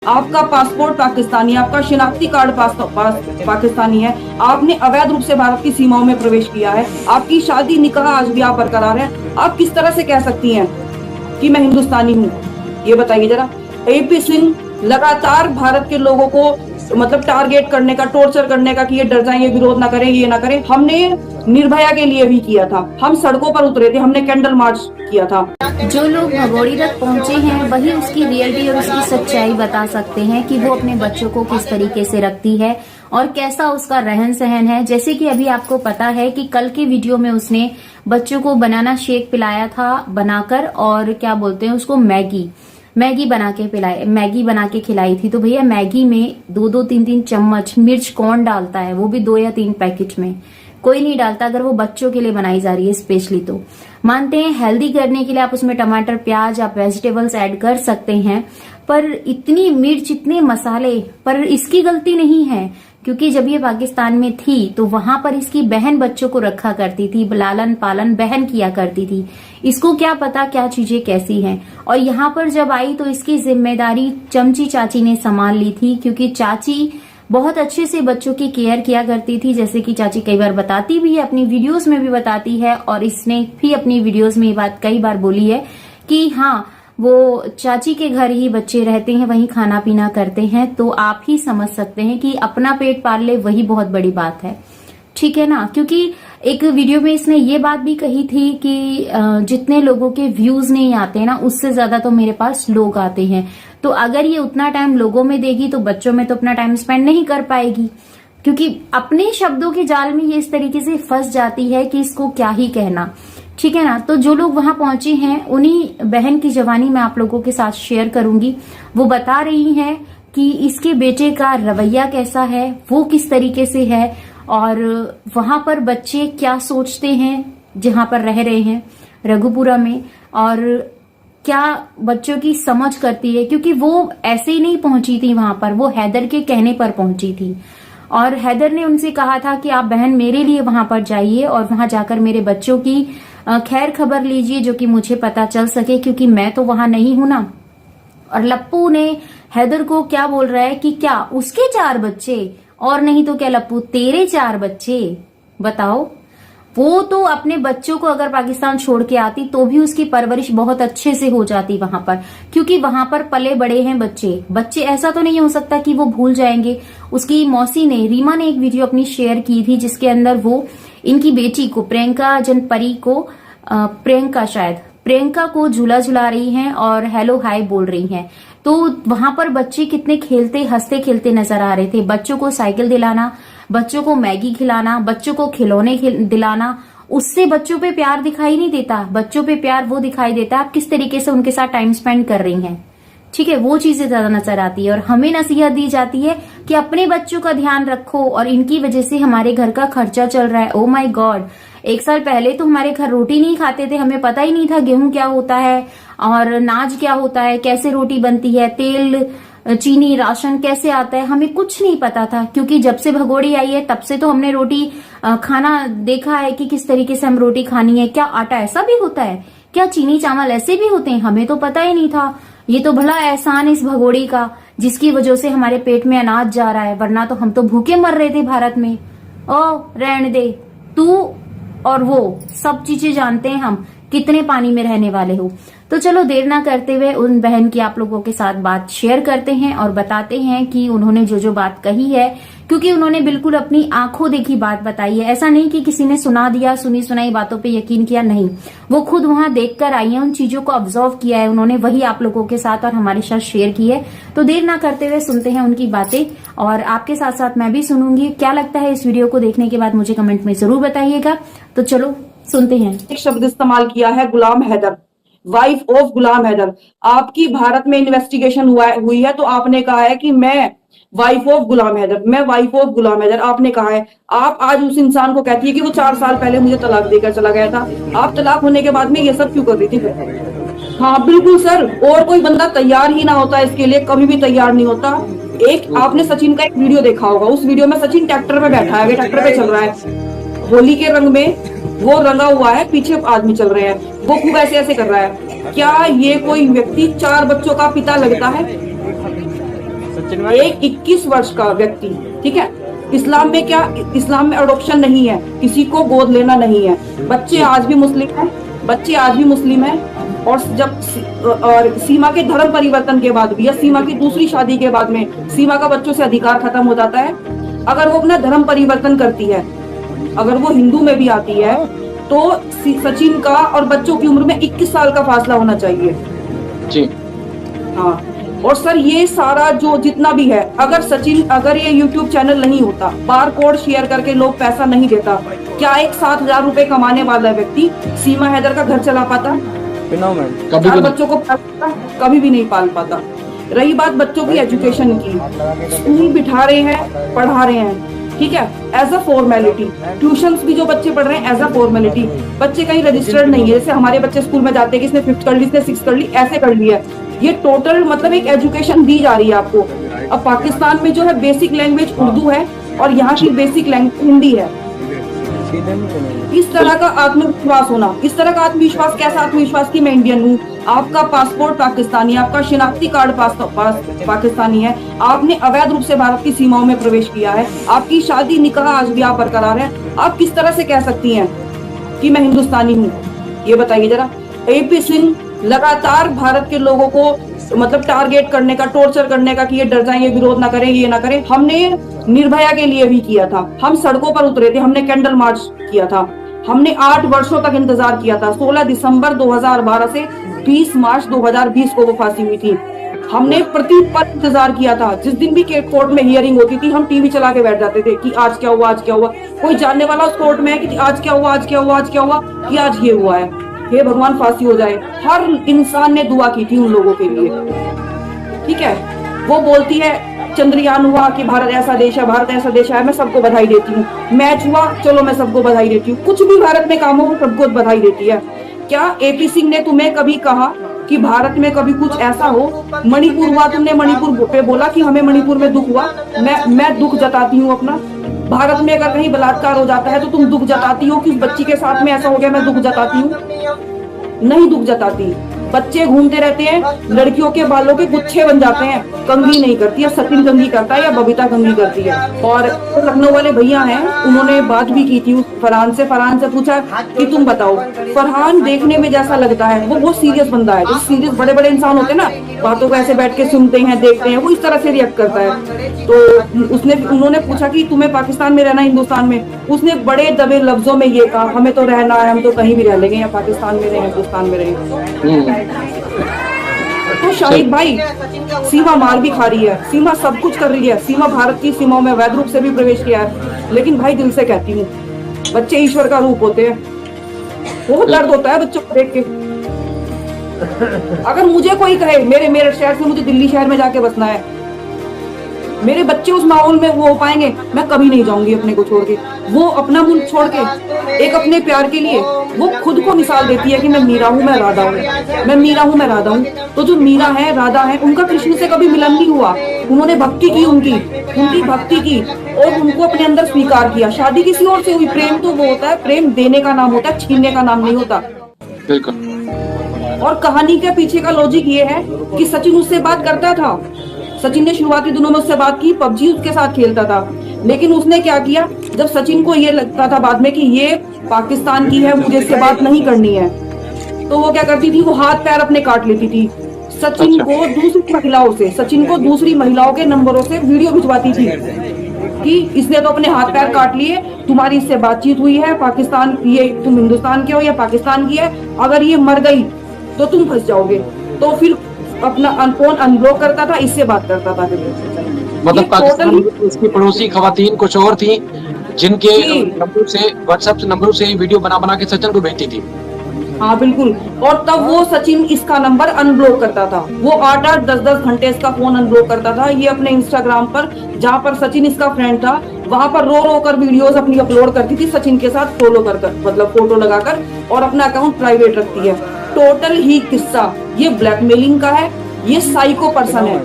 आपका पासपोर्ट पाकिस्तानी, आपका शिनाख्ती कार्ड पाकिस्तानी है, आपने अवैध रूप से भारत की सीमाओं में प्रवेश किया है, आपकी शादी निकाह आज भी आप बरकरार है, आप किस तरह से कह सकती हैं कि मैं हिंदुस्तानी हूँ? ये बताइए जरा। एपी सिंह लगातार भारत के लोगों को मतलब टारगेट करने का, टॉर्चर करने का कि ये डर जाएं, ये विरोध ना करें, ये ना करें। हमने निर्भया के लिए भी किया था, हम सड़कों पर उतरे थे, हमने कैंडल मार्च किया था। जो लोग भगोड़ी तक पहुंचे हैं वही उसकी रियलिटी और उसकी सच्चाई बता सकते हैं कि वो अपने बच्चों को किस तरीके से रखती है और कैसा उसका रहन सहन है। जैसे कि अभी आपको पता है कि कल के वीडियो में उसने बच्चों को बनाना शेक पिलाया था बनाकर, और क्या बोलते हैं उसको, मैगी बना के खिलाई थी। तो भैया मैगी में 2-3 चम्मच मिर्च कौन डालता है, वो भी 2 या 3 पैकेट में? कोई नहीं डालता। अगर वो बच्चों के लिए बनाई जा रही है स्पेशली, तो मानते हैं हेल्दी करने के लिए आप उसमें टमाटर, प्याज, आप वेजिटेबल्स ऐड कर सकते हैं, पर इतनी मिर्च, इतने मसाले, पर इसकी गलती नहीं है क्योंकि जब ये पाकिस्तान में थी तो वहां पर इसकी बहन बच्चों को रखा करती थी, लालन पालन बहन किया करती थी। इसको क्या पता क्या चीजें कैसी हैं। और यहाँ पर जब आई तो इसकी जिम्मेदारी चमची चाची ने संभाल ली थी, क्योंकि चाची बहुत अच्छे से बच्चों की केयर किया करती थी। जैसे कि चाची कई बार बताती भी है, अपनी वीडियोस में भी बताती है, और इसने भी अपनी वीडियोस में ये बात कई बार बोली है कि हाँ, वो चाची के घर ही बच्चे रहते हैं, वहीं खाना पीना करते हैं। तो आप ही समझ सकते हैं कि अपना पेट पाल ले वही बहुत बड़ी बात है, ठीक है ना। क्योंकि एक वीडियो में इसने ये बात भी कही थी कि जितने लोगों के व्यूज नहीं आते ना, उससे ज्यादा तो मेरे पास लोग आते हैं। तो अगर ये उतना टाइम लोगों में देगी तो बच्चों में तो अपना टाइम स्पेंड नहीं कर पाएगी, क्योंकि अपने शब्दों के जाल में ये इस तरीके से फंस जाती है कि इसको क्या ही कहना, ठीक है ना। तो जो लोग वहां पहुंचे हैं उन्हीं बहन की जवानी मैं आप लोगों के साथ शेयर करूंगी। वो बता रही हैं कि इसके बेटे का रवैया कैसा है, वो किस तरीके से है, और वहां पर बच्चे क्या सोचते हैं जहां पर रह रहे हैं रघुपुरा में, और क्या बच्चों की समझ करती है। क्योंकि वो ऐसे ही नहीं पहुंची थी वहां पर, वो हैदर के कहने पर पहुंची थी, और हैदर ने उनसे कहा था कि आप बहन मेरे लिए वहां पर जाइए और वहां जाकर मेरे बच्चों की खैर खबर लीजिए, जो कि मुझे पता चल सके, क्योंकि मैं तो वहां नहीं हूं ना। और लप्पू ने हैदर को क्या बोल रहा है कि क्या उसके 4 बच्चे, और नहीं तो क्या लप्पू तेरे 4 बच्चे? बताओ। वो तो अपने बच्चों को अगर पाकिस्तान छोड़ के आती तो भी उसकी परवरिश बहुत अच्छे से हो जाती वहां पर, क्योंकि वहां पर पले बड़े हैं बच्चे। ऐसा तो नहीं हो सकता कि वो भूल जाएंगे। उसकी मौसी ने, रीमा ने एक वीडियो अपनी शेयर की थी जिसके अंदर वो इनकी बेटी को, प्रियंका को झूला झुला रही हैं और हेलो हाय बोल रही हैं। तो वहां पर बच्चे कितने खेलते हंसते खेलते नजर आ रहे थे। बच्चों को साइकिल दिलाना, बच्चों को मैगी खिलाना, बच्चों को खिलौने दिलाना, उससे बच्चों पे प्यार दिखाई नहीं देता। बच्चों पे प्यार वो दिखाई देता है आप किस तरीके से उनके साथ टाइम स्पेंड कर रही हैं, ठीक है, वो चीजें ज्यादा नजर आती है। और हमें नसीहत दी जाती है कि अपने बच्चों का ध्यान रखो, और इनकी वजह से हमारे घर का खर्चा चल रहा है। ओ माय गॉड, 1 साल पहले तो हमारे घर रोटी नहीं खाते थे, हमें पता ही नहीं था गेहूं क्या होता है और अनाज क्या होता है, कैसे रोटी बनती है, तेल, चीनी, राशन कैसे आता है, हमें कुछ नहीं पता था। क्योंकि जब से भगोड़ी आई है तब से तो हमने रोटी खाना देखा है कि किस तरीके से हम रोटी खानी है। क्या आटा ऐसा भी होता है, क्या चीनी चावल ऐसे भी होते हैं, हमें तो पता ही नहीं था। ये तो भला एहसान इस भगोड़ी का जिसकी वजह से हमारे पेट में अनाज जा रहा है, वरना तो हम तो भूखे मर रहे थे भारत में। ओ रहने दे, तू और वो सब चीजें जानते हैं हम कितने पानी में रहने वाले हो। तो चलो देर ना करते हुए उन बहन की आप लोगों के साथ बात शेयर करते हैं और बताते हैं कि उन्होंने जो जो बात कही है, क्योंकि उन्होंने बिल्कुल अपनी आंखों देखी बात बताई है। ऐसा नहीं कि किसी ने सुना दिया, सुनी सुनाई बातों पे यकीन किया, नहीं, वो खुद वहां देखकर आई है, उन चीजों को ऑब्जर्व किया है उन्होंने, वही आप लोगों के साथ और हमारे साथ शेयर की है। तो देर ना करते हुए सुनते हैं उनकी बातें, और आपके साथ साथ मैं भी सुनूंगी। क्या लगता है इस वीडियो को देखने के बाद मुझे कमेंट में जरूर बताइएगा। तो चलो सुनते हैं। एक शब्द इस्तेमाल किया है, गुलाम हैदर, वाइफ ऑफ गुलाम हैदर। आपकी भारत में इन्वेस्टिगेशन हुई है तो आपने कहा है कि मैं वाइफ ऑफ गुलाम हैदर, मैं वाइफ ऑफ गुलाम हैदर, आपने कहा है। आप आज उस इंसान को कहती है कि वो 4 साल पहले मुझे तलाक देकर चला गया था। आप तलाक होने के बाद में ये सब क्यों कर रही थी फिर? हाँ बिल्कुल सर, और कोई बंदा तैयार ही ना होता इसके लिए, कभी भी तैयार नहीं होता। एक आपने सचिन का एक वीडियो देखा होगा, उस वीडियो में सचिन ट्रैक्टर पे बैठा है, ट्रैक्टर पे चल रहा है, होली के रंग में वो रंगा हुआ है, पीछे आदमी चल रहे हैं, वो खूब ऐसे ऐसे कर रहा है। क्या ये कोई व्यक्ति 4 बच्चों का पिता लगता है? एक 21 वर्ष का व्यक्ति, ठीक है, इस्लाम में क्या, इस्लाम में अडॉप्शन नहीं है, किसी को गोद लेना नहीं है। बच्चे आज भी मुस्लिम हैं, बच्चे आज भी मुस्लिम हैं। और जब सीमा के धर्म परिवर्तन के बाद भी या सीमा की दूसरी शादी के बाद में सीमा का बच्चों से अधिकार खत्म हो जाता है। अगर वो अपना धर्म परिवर्तन करती है, अगर वो हिंदू में भी आती है, तो सचिन का और बच्चों की उम्र में 21 साल का फासला होना चाहिए जी। हाँ। और सर ये सारा जो जितना भी है, अगर सचिन, अगर ये YouTube चैनल नहीं होता, बार कोड शेयर करके लोग पैसा नहीं देता, क्या एक 7,000 रुपए कमाने वाला व्यक्ति सीमा हैदर का घर चला पाता? कभी भी बच्चों को कभी भी नहीं पाल पाता। रही बात बच्चों की एजुकेशन की, स्कूल बिठा रहे हैं, पढ़ा रहे हैं, ठीक है, एज अ फॉर्मेलिटी। ट्यूशंस भी जो बच्चे पढ़ रहे हैं एज अ फॉर्मेलिटी। बच्चे कहीं रजिस्टर्ड नहीं है, जैसे हमारे बच्चे स्कूल में जाते हैं कि इसने 5th कर ली, इसने 6th कर ली, ऐसे कर लिया। ये टोटल मतलब एक एजुकेशन दी जा रही है आपको। अब पाकिस्तान में जो है बेसिक लैंग्वेज उर्दू है और यहाँ की बेसिक लैंग्वेज हिंदी है। इस तरह का आत्मविश्वास होना, इस तरह का आत्मविश्वास, कैसा आत्मविश्वास कि मैं इंडियन हूँ, आपका पासपोर्ट पाकिस्तानी, आपका शिनाख्ती कार्ड पाकिस्तानी है, आपने अवैध रूप से भारत की सीमाओं में प्रवेश किया है, आपकी शादी निकाह आज भी आप बरकरार है, आप किस तरह से कह सकती हैं कि मैं हिंदुस्तानी हूँ? ये बताइए जरा। AP सिंह लगातार भारत के लोगों को मतलब टारगेट करने का, टॉर्चर करने का कि ये डर जाएं, ये विरोध ना करें, ये ना करें। हमने निर्भया के लिए भी किया था, हम सड़कों पर उतरे थे, हमने कैंडल मार्च किया था, हमने 8 वर्षों तक इंतजार किया था। 16 दिसंबर 2012 से 20 मार्च 2020 को वो फांसी हुई थी। हमने प्रति पल इंतजार किया था। जिस दिन भी कोर्ट में हियरिंग होती थी, हम टीवी चला के बैठ जाते थे कि आज क्या हुआ, आज क्या हुआ। कोई जानने वाला उस कोर्ट में है कि आज क्या हुआ, आज क्या हुआ, आज क्या हुआ, कि आज ये हुआ है, हे भगवान फांसी हो जाए। हर इंसान ने दुआ की थी उन लोगों के लिए, ठीक है। वो बोलती है चंद्रयान हुआ कि भारत ऐसा देश है, भारत ऐसा देश है, मैं सबको बधाई देती हूँ। मैच हुआ, चलो मैं सबको बधाई देती हूँ। कुछ भी भारत में काम हो, वो सबको बधाई देती है। क्या AP सिंह ने तुम्हें कभी कहा कि भारत में कभी कुछ ऐसा हो? मणिपुर हुआ, तुमने मणिपुर पे बोला कि हमें मणिपुर में दुख हुआ, मैं दुख जताती हूँ अपना। भारत में अगर कहीं बलात्कार हो जाता है तो तुम दुख जताती हो कि उस बच्ची के साथ में ऐसा हो गया, मैं दुख जताती हूँ? नहीं दुख जताती। बच्चे घूमते रहते हैं, लड़कियों के बालों के गुच्छे बन जाते हैं, कंघी नहीं करती है, सचिन कंघी करता है या बबीता कंघी करती है। और लखनऊ वाले भैया हैं, उन्होंने बात भी की थी फरहान से पूछा कि तुम बताओ, फरहान देखने में जैसा लगता है वो बहुत सीरियस बंदा है। जो सीरियस बड़े बड़े इंसान होते हैं ना, बातों को ऐसे बैठ के सुनते हैं, देखते हैं, वो इस तरह से रिएक्ट करता है। तो उन्होंने पूछा कि तुम्हें पाकिस्तान में रहना, हिंदुस्तान में? उसने बड़े दबे लफ्जों में ये कहा, हमें तो रहना है, हम तो कहीं भी रह लेंगे, या पाकिस्तान में रहे, हिंदुस्तान में रहे। तो शाहिद भाई, सीमा मार भी खा रही है, सीमा सब कुछ कर रही है, सीमा भारत की सीमाओं में अवैध रूप से भी प्रवेश किया है। लेकिन भाई दिल से कहती हूँ, बच्चे ईश्वर का रूप होते हैं। बहुत दर्द होता है बच्चों को देख के। अगर मुझे कोई कहे मेरे शहर से मुझे दिल्ली शहर में जाके बसना है, मेरे बच्चे उस माहौल में वो हो पाएंगे, मैं कभी नहीं जाऊंगी अपने को छोड़ के। वो अपना मुल्क छोड़ के एक अपने प्यार के लिए वो खुद को मिसाल देती है कि मैं मीरा हूँ, मैं राधा हूँ, मैं मीरा हूँ, मैं राधा हूँ। तो जो मीरा है, राधा है, उनका कृष्ण से कभी मिलन नहीं हुआ। उन्होंने भक्ति की, उनकी भक्ति की और उनको अपने अंदर स्वीकार किया। शादी किसी और से हुई। प्रेम तो वो होता है, प्रेम देने का नाम होता है, छीनने का नाम नहीं होता। और कहानी के पीछे का लॉजिक ये है कि सचिन उससे बात करता था। सचिन ने शुरुआती दिनों में उससे बात की, PUBG उसके साथ खेलता था। लेकिन उसने क्या किया, जब सचिन को ये लगता था बाद में कि ये पाकिस्तान की है, मुझे इससे बात नहीं करनी है, तो वो क्या करती थी, वो हाथ पैर अपने काट लेती थी। सचिन को दूसरी महिलाओं के नंबरों से वीडियो भिजवाती थी कि इसने तो अपने हाथ पैर काट लिए, तुम्हारी इससे बातचीत हुई है, पाकिस्तान, ये तुम हिंदुस्तान के हो या पाकिस्तान की है, अगर ये मर गई तो तुम फंस जाओगे। तो फिर अपना फोन अनब्लॉक करता था, इससे बात करता था। मतलब पाकिस्तान में इसकी पड़ोसी खवातीन कुछ और थी जिनके नंबर से, व्हाट्सएप नंबरों से वीडियो बना के सचिन को भेजती थी। हाँ बिल्कुल। और तब वो सचिन इसका नंबर अनब्लॉक करता था। वो 8-8, 10-10 घंटे इसका फोन अनब्लॉक करता था। ये अपने इंस्टाग्राम पर, जहाँ पर सचिन इसका फ्रेंड था, वहां पर रो कर वीडियोस अपनी अपलोड करती थी, सचिन के साथ फॉलो कर मतलब फोटो लगाकर, और अपना अकाउंट प्राइवेट रखती है। टोटल ही किस्सा ये ब्लैकमेलिंग का है। ये साइको पर्सन है,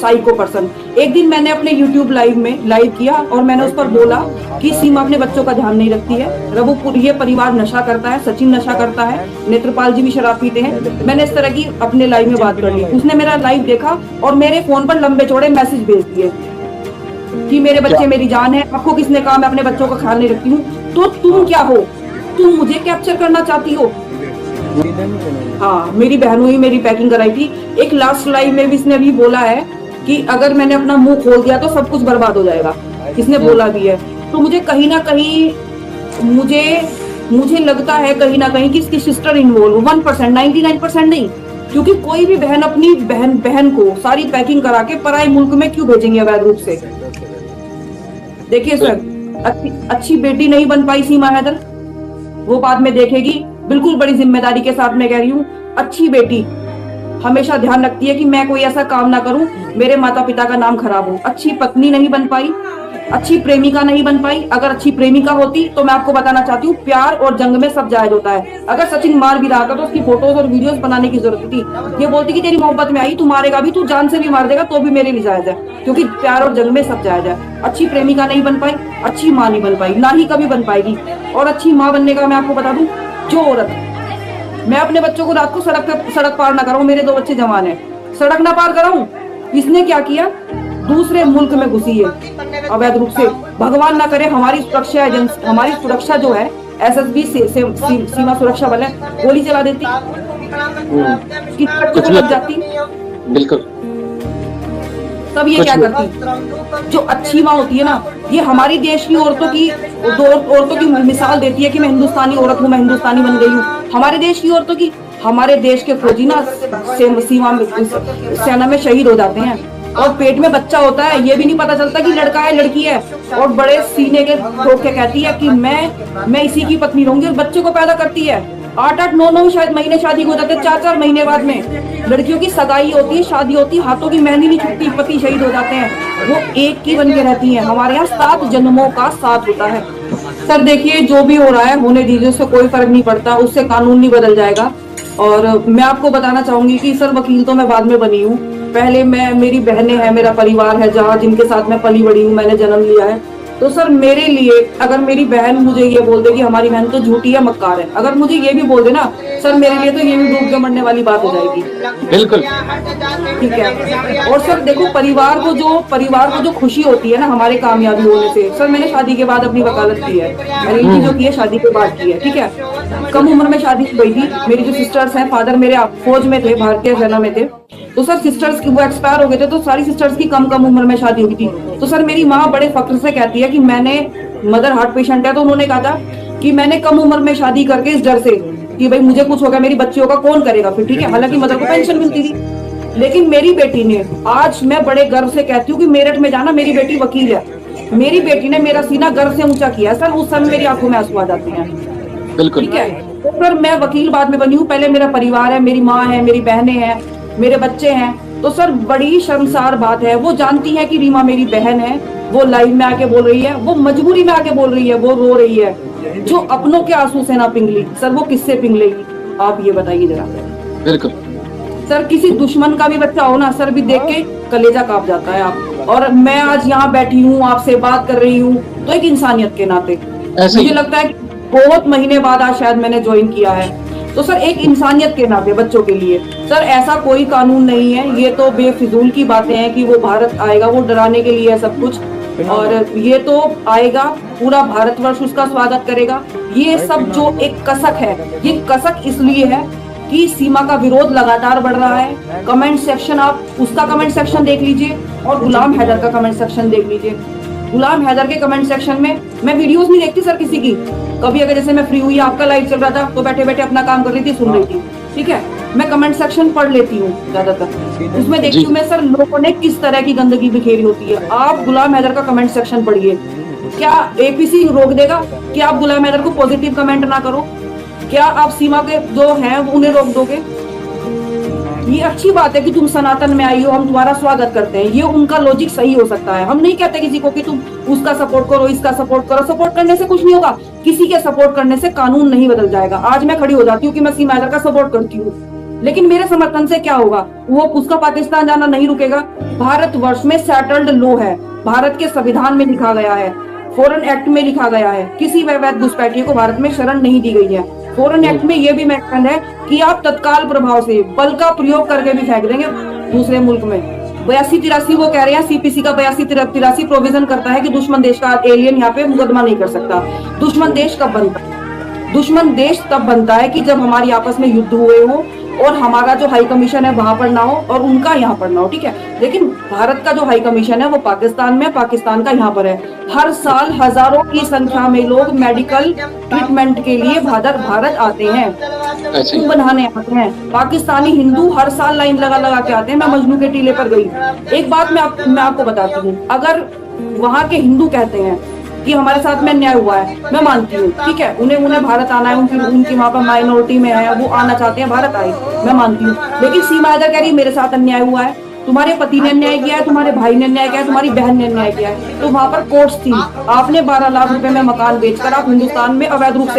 साइको पर्सन। एक दिन मैंने अपने YouTube लाइव किया और मैंने उस पर बोला कि सीमा अपने बच्चों का ध्यान नहीं रखती है, रघुपुर ये परिवार नशा करता है, सचिन नशा करता है, नेत्रपाल जी भी शराब पीते हैं। मैंने इस तरह की अपने लाइव में बात कर ली। उसने मेरा लाइव देखा और मेरे फोन पर लंबे चौड़े मैसेज भेज दिए कि मेरे बच्चे मेरी जान है, आपको किसने कहा मैं अपने बच्चों का ख्याल नहीं रखती हूँ? तो तुम क्या हो? तुम मुझे कैप्चर करना चाहती हो? हाँ, मेरी बहन हुई, मेरी पैकिंग कराई थी। एक लास्ट लाइव में भी इसने अभी बोला है कि अगर मैंने अपना मुंह खोल दिया तो सब कुछ बर्बाद हो जाएगा, इसने बोला भी है। तो मुझे कहीं ना कहीं मुझे लगता है कहीं ना कहीं कि इसकी सिस्टर इन्वॉल्व 1%, 99% नहीं, क्योंकि कोई भी बहन अपनी बहन को सारी पैकिंग करा के पराए मुल्क में क्यों भेजेंगे अवैध रूप से? देखिए सर, अच्छी बेटी नहीं बन पाई सीमा हैदर, वो बाद में देखेगी। बिल्कुल बड़ी जिम्मेदारी के साथ मैं कह रही हूँ, अच्छी बेटी हमेशा ध्यान रखती है कि मैं कोई ऐसा काम ना करूं मेरे माता पिता का नाम खराब हो। अच्छी पत्नी नहीं बन पाई, अच्छी प्रेमिका नहीं बन पाई। अगर अच्छी प्रेमिका होती तो मैं आपको बताना चाहती हूँ, प्यार और जंग में सब जायज होता है। अगर सचिन मार भी रहा था तो उसकी फोटोज और वीडियोस बनाने की जरूरत थी। ये बोलती कि तेरी मोहब्बत में आई, तू मारेगा भी, तू जान से भी मार देगा तो भी मेरे लिए जायज है, क्योंकि प्यार और जंग में सब जायज है। अच्छी प्रेमिका नहीं बन पाई, अच्छी माँ नहीं बन पाई, ना ही कभी बन पाएगी। और अच्छी माँ बनने का मैं आपको बता दूं, जो औरत, मैं अपने बच्चों को रात को सड़क पार ना कराऊं, मेरे 2 बच्चे जवान हैं, सड़क ना पार कराऊं। इसने क्या किया? दूसरे मुल्क में घुसी है अवैध रूप से। भगवान ना करे हमारी सुरक्षा जो है एसएसबी सीमा सुरक्षा बल है, गोली चला देती, कि बच्चों को लग जाती। बिल्कुल। तब ये क्या करती? जो अच्छी माँ होती है ना, ये हमारी देश की औरतों की मिसाल देती है कि मैं हिंदुस्तानी औरत हूँ, मैं हिंदुस्तानी बन गई हूँ। हमारे देश की औरतों की, हमारे देश के फौजी ना सीमा में, सेना में शहीद हो जाते हैं और पेट में बच्चा होता है, ये भी नहीं पता चलता कि लड़का है लड़की है, और बड़े सीने के ठोक के कहती है कि मैं इसी की पत्नी रहूंगी, और बच्चों को पैदा करती है। 8-8, 9-9 शायद महीने शादी हो जाते हैं, 4-4 महीने बाद में लड़कियों की सगाई होती है, शादी होती है, हाथों की मेहंदी नहीं छूटती, पति शहीद हो जाते हैं, वो एक की बन के रहती हैं। हमारे यहाँ 7 जन्मों का साथ होता है। सर देखिए, जो भी हो रहा है होने दीजिए, उससे कोई फर्क नहीं पड़ता, उससे कानून नहीं बदल जाएगा। और मैं आपको बताना चाहूंगी कि सर वकील तो मैं बाद में बनी हूँ, पहले मेरी बहनें हैं, मेरा परिवार है, जहाँ जिनके साथ मैं पली बड़ी हूँ, मैंने जन्म लिया है। तो सर मेरे लिए, अगर मेरी बहन मुझे ये बोल दे कि हमारी बहन तो झूठी है, मक्कार है, अगर मुझे ये भी बोल दे ना सर, मेरे लिए तो ये भी डूब के मरने वाली बात हो जाएगी। बिल्कुल ठीक है। और सर देखो, परिवार को जो खुशी होती है ना हमारे कामयाबी होने से, सर मैंने शादी के बाद अपनी वकालत की है, मैंने जो की है शादी के बाद की है। ठीक है, कम उम्र में शादी की गई थी। मेरी जो सिस्टर्स हैं, फादर मेरे फौज में थे, भारतीय सेना में थे, तो सर सिस्टर्स की वो एक्सपायर हो गए थे, तो सारी सिस्टर्स की कम उम्र में शादी हुई थी। तो सर मेरी माँ बड़े फख्र से कहती है कि मैंने, मदर हार्ट पेशेंट है, तो उन्होंने कहा था कि मैंने कम उम्र में शादी करके इस डर से कि भाई मुझे कुछ हो गया, मेरी बच्चियों का कौन करेगा फिर। ठीक है, हालांकि मदर को पेंशन मिलती थी, लेकिन मेरी बेटी ने, आज मैं बड़े गर्व से कहती हूँ कि मेरठ में जाना, मेरी बेटी वकील है, मेरी बेटी ने मेरा सीना गर्व से ऊंचा किया है। सर उस समय मेरी आंखों में आंसू आ जाते हैं। बिल्कुल। ठीक है, तो सर मैं वकील बाद में बनी हूँ, पहले मेरा परिवार है, मेरी माँ है, मेरी बहनें हैं, मेरे बच्चे हैं। तो सर बड़ी शर्मसार बात है, वो जानती है कि रीमा मेरी बहन है, वो लाइव में आके बोल रही है, वो मजबूरी में आके बोल रही है, वो रो रही है, जो अपनों के आंसू से ना पिघली। सर वो किससे पिघलेगी, आप ये बताइए जरा। बिल्कुल सर किसी दुश्मन का भी बच्चा हो ना सर, भी देख के कलेजा कांप जाता है आप। और मैं आज यहाँ बैठी हूँ, आपसे बात कर रही हूँ, तो एक इंसानियत के नाते मुझे लगता है कि बहुत महीने बाद आज शायद मैंने ज्वाइन किया है, तो सर एक इंसानियत के नाते बच्चों के लिए। सर ऐसा कोई कानून नहीं है, ये तो बेफिजूल की बातें हैं कि वो भारत आएगा, वो डराने के लिए है सब कुछ, और ये तो आएगा, पूरा भारतवर्ष उसका स्वागत करेगा। ये सब जो एक कसक है, ये कसक इसलिए है कि सीमा का विरोध लगातार बढ़ रहा है। कमेंट सेक्शन, आप उसका कमेंट सेक्शन देख लीजिए और गुलाम हैदर का कमेंट सेक्शन देख लीजिए। गुलाम हैदर के कमेंट सेक्शन में मैं वीडियोस नहीं देखती सर किसी की, कभी अगर जैसे मैं फ्री हुई, आपका लाइव चल रहा था तो बैठे बैठे अपना काम कर रही थी, सुन रही थी। ठीक है, मैं कमेंट सेक्शन पढ़ लेती हूँ ज्यादातर, उसमें देखती हूँ मैं सर लोगों ने किस तरह की गंदगी बिखेरी होती है। आप गुलाम हैदर का कमेंट सेक्शन पढ़िए, क्या एपीसी रोक देगा कि आप गुलाम हैदर को पॉजिटिव कमेंट ना करो? क्या आप सीमा के जो हैं उन्हें रोक दोगे? ये अच्छी बात है कि तुम सनातन में आई हो, हम तुम्हारा स्वागत करते हैं, ये उनका लॉजिक सही हो सकता है। हम नहीं कहते किसी को कि तुम उसका सपोर्ट करो, इसका सपोर्ट करो, सपोर्ट करने से कुछ नहीं होगा, किसी के सपोर्ट करने से कानून नहीं बदल जाएगा। आज मैं खड़ी हो जाती हूँ कि मैं सीमा हैदर का सपोर्ट करती हूँ, लेकिन मेरे समर्थन से क्या होगा, वो उसका पाकिस्तान जाना नहीं रुकेगा। भारतवर्ष में सेटल्ड लॉ है, भारत के संविधान में लिखा गया है, फॉरेन एक्ट में लिखा गया है, किसी वैध घुसपैठिए को भारत में शरण नहीं दी गई है। फॉरेन एक्ट में यह भी मेंशन है कि आप तत्काल प्रभाव से बल का प्रयोग करके भी फेंक देंगे दूसरे मुल्क में। 82-83 वो कह रहे हैं, सीपीसी का 82-83 प्रोविजन करता है कि दुश्मन देश का एलियन यहाँ पे मुकदमा नहीं कर सकता। दुश्मन देश कब बनता है? दुश्मन देश तब बनता है कि जब हमारी आपस में युद्ध हुए हो और हमारा जो हाई कमीशन है वहां पर ना हो और उनका यहाँ पर ना हो, ठीक है। लेकिन भारत का जो हाई कमीशन है वो पाकिस्तान में, पाकिस्तान का यहाँ पर है। हर साल हजारों की संख्या में लोग मेडिकल ट्रीटमेंट के लिए भारत आते हैं, खून बनाने आते हैं। पाकिस्तानी हिंदू हर साल लाइन लगा के आते हैं। मैं मजनू के टीले पर गई, एक बात मैं आपको बताती हूँ, अगर वहाँ के हिंदू कहते हैं कि हमारे साथ में अन्याय हुआ है, मैं मानती हूँ, ठीक है, उन्हें भारत आना है, उनकी वहाँ पर माइनॉरिटी में है, वो आना चाहते हैं, भारत आए, मैं मानती हूँ। लेकिन सीमा हैदर कह रही है मेरे साथ अन्याय हुआ है, तुम्हारे पति ने अन्याय किया है, तुम्हारे भाई ने अन्याय किया है, तुम्हारी बहन ने अन्याय किया है। तो वहाँ पर कोर्ट्स थी, आपने 12 लाख रुपए में मकान बेचकर आप हिंदुस्तान में अवैध रूप से